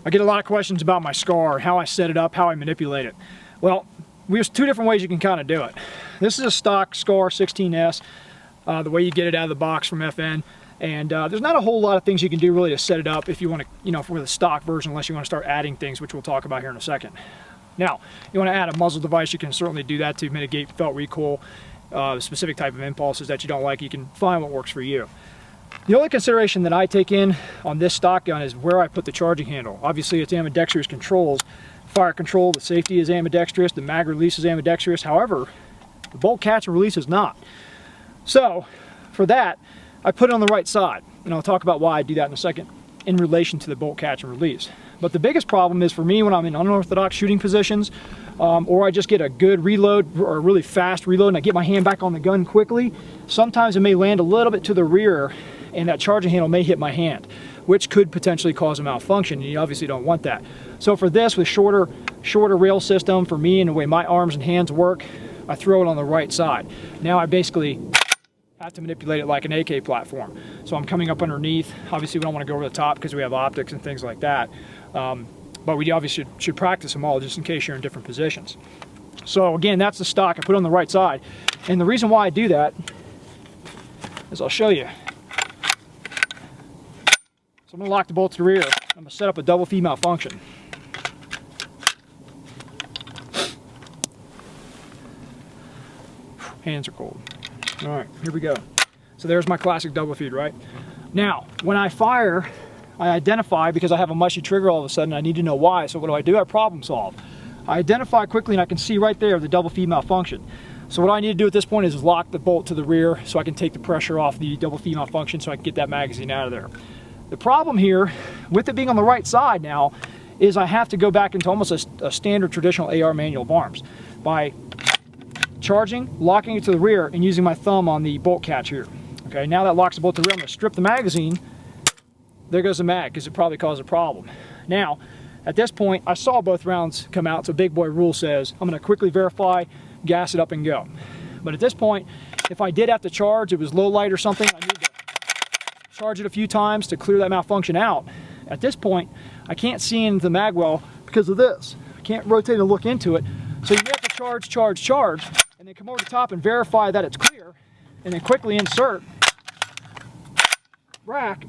I get a lot of questions about my SCAR, how I set it up, how I manipulate it. Well, there's two different ways you can kind of do it. This is a stock SCAR 16S, the way you get it out of the box from FN. And there's not a whole lot of things you can do really to set it up if you want to, you know, for the stock version, unless you want to start adding things, which we'll talk about here in a second. Now, you want to add a muzzle device, you can certainly do that to mitigate felt recoil, specific type of impulses that you don't like. You can find what works for you. The only consideration that I take in on this stock gun is where I put the charging handle. Obviously, it's ambidextrous controls. Fire control, the safety is ambidextrous, the mag release is ambidextrous. However, the bolt catch and release is not. So, for that, I put it on the right side. And I'll talk about why I do that in a second in relation to the bolt catch and release. But the biggest problem is for me when I'm in unorthodox shooting positions, or I just get a good reload or a really fast reload and I get my hand back on the gun quickly, sometimes it may land a little bit to the rear and that charging handle may hit my hand, which could potentially cause a malfunction, and you obviously don't want that. So for this, with shorter rail system, for me and the way my arms and hands work, I throw it on the right side. Now I basically have to manipulate it like an AK platform. So I'm coming up underneath. Obviously we don't want to go over the top because we have optics and things like that. But we obviously should practice them all just in case you're in different positions. So again, that's the stock. I put it on the right side. And the reason why I do that is I'll show you. So I'm going to lock the bolt to the rear. I'm going to set up a double feed malfunction. Hands are cold. All right, here we go. So there's my classic double feed, right? Now, when I fire, I identify, because I have a mushy trigger all of a sudden, I need to know why. So what do? I problem solve. I identify quickly and I can see right there the double feed malfunction. So what I need to do at this point is lock the bolt to the rear so I can take the pressure off the double feed malfunction so I can get that magazine out of there. The problem here, with it being on the right side now, is I have to go back into almost a standard traditional AR manual of arms by charging, locking it to the rear, and using my thumb on the bolt catch here. Okay, now that locks the bolt to the rear, I'm going to strip the magazine. There goes the mag, because it probably caused a problem. Now, at this point, I saw both rounds come out, so big boy rule says I'm going to quickly verify, gas it up, and go. But at this point, if I did have to charge, it was low light or something, I need to charge it a few times to clear that malfunction out. At this point, I can't see into the mag well because of this. I can't rotate and look into it. So you have to charge, and then come over the top and verify that it's clear, and then quickly insert, rack,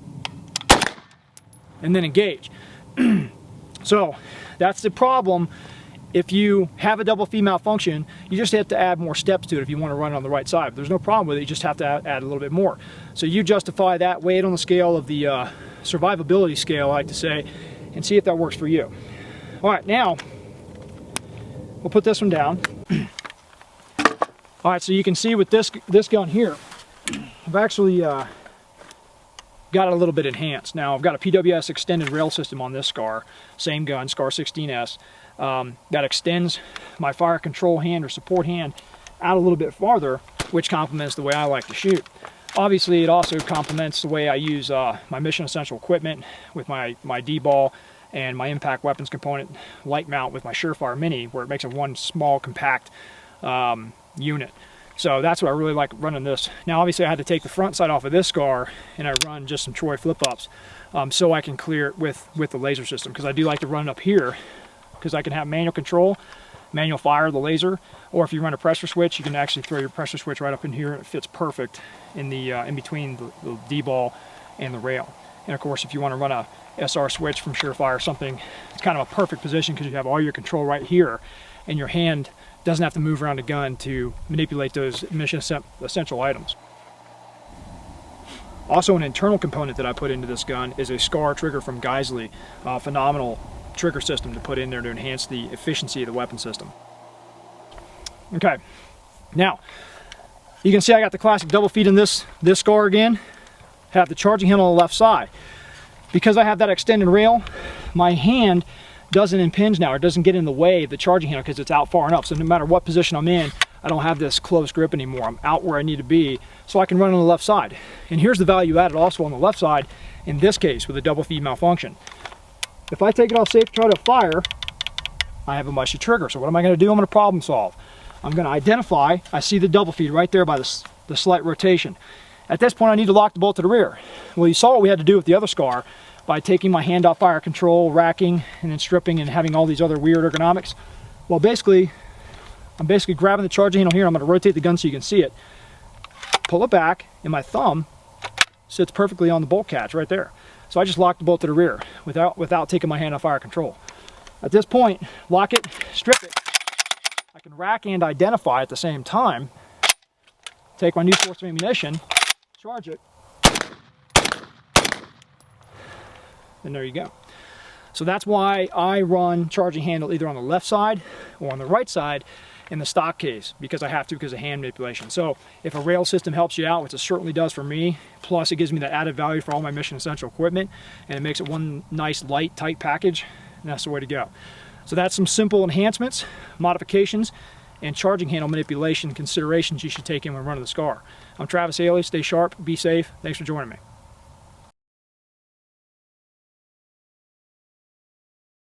and then engage. So that's the problem. If you have a double feed malfunction, you just have to add more steps to it if you want to run it on the right side. But there's no problem with it, you just have to add a little bit more. So you justify that, weigh it on the scale of the survivability scale, I like to say, and see if that works for you. All right, now we'll put this one down. All right, so you can see with this gun here, I've actually got it a little bit enhanced. Now I've got a PWS extended rail system on this SCAR, same gun, SCAR 16S, that extends my fire control hand or support hand out a little bit farther, which complements the way I like to shoot. Obviously, it also complements the way I use my mission essential equipment with my D-ball and my impact weapons component light mount with my Surefire Mini, where it makes it one small compact unit. So that's what I really like running this. Now obviously I had to take the front side off of this SCAR and I run just some Troy flip-ups so I can clear it with the laser system, because I do like to run it up here because I can have manual control, manual fire the laser, or if you run a pressure switch, you can actually throw your pressure switch right up in here and it fits perfect in the in between the D-ball and the rail. And of course, if you want to run a SR switch from Surefire or something, it's kind of a perfect position because you have all your control right here and your hand doesn't have to move around the gun to manipulate those mission essential items. Also, an internal component that I put into this gun is a SCAR trigger from Geisley, a phenomenal trigger system to put in there to enhance the efficiency of the weapon system. Okay, now you can see I got the classic double feed in this SCAR again. Have the charging handle on the left side. Because I have that extended rail, my hand doesn't impinge now, or doesn't get in the way of the charging handle because it's out far enough. So no matter what position I'm in, I don't have this close grip anymore. I'm out where I need to be, so I can run on the left side. And here's the value added also on the left side, in this case with a double feed malfunction. If I take it off safe, try to fire, I have a mushy trigger. So what am I going to do? I'm going to problem solve. I'm going to identify, I see the double feed right there by the slight rotation. At this point I need to lock the bolt to the rear. Well, you saw what we had to do with the other SCAR. by taking my hand off fire control, racking, and then stripping and having all these other weird ergonomics? Well, basically, I'm basically grabbing the charging handle here. I'm going to rotate the gun so you can see it. Pull it back, and my thumb sits perfectly on the bolt catch right there. So I just locked the bolt to the rear without taking my hand off fire control. At this point, lock it, strip it. I can rack and identify at the same time. Take my new source of ammunition, charge it, and there you go. So that's why I run charging handle either on the left side or on the right side in the stock case, because I have to because of hand manipulation. So if a rail system helps you out, which it certainly does for me, plus it gives me that added value for all my mission essential equipment, and it makes it one nice light tight package, and that's the way to go. So that's some simple enhancements, modifications, and charging handle manipulation considerations you should take in when running the SCAR. I'm Travis Haley. Stay sharp, be safe. Thanks for joining me.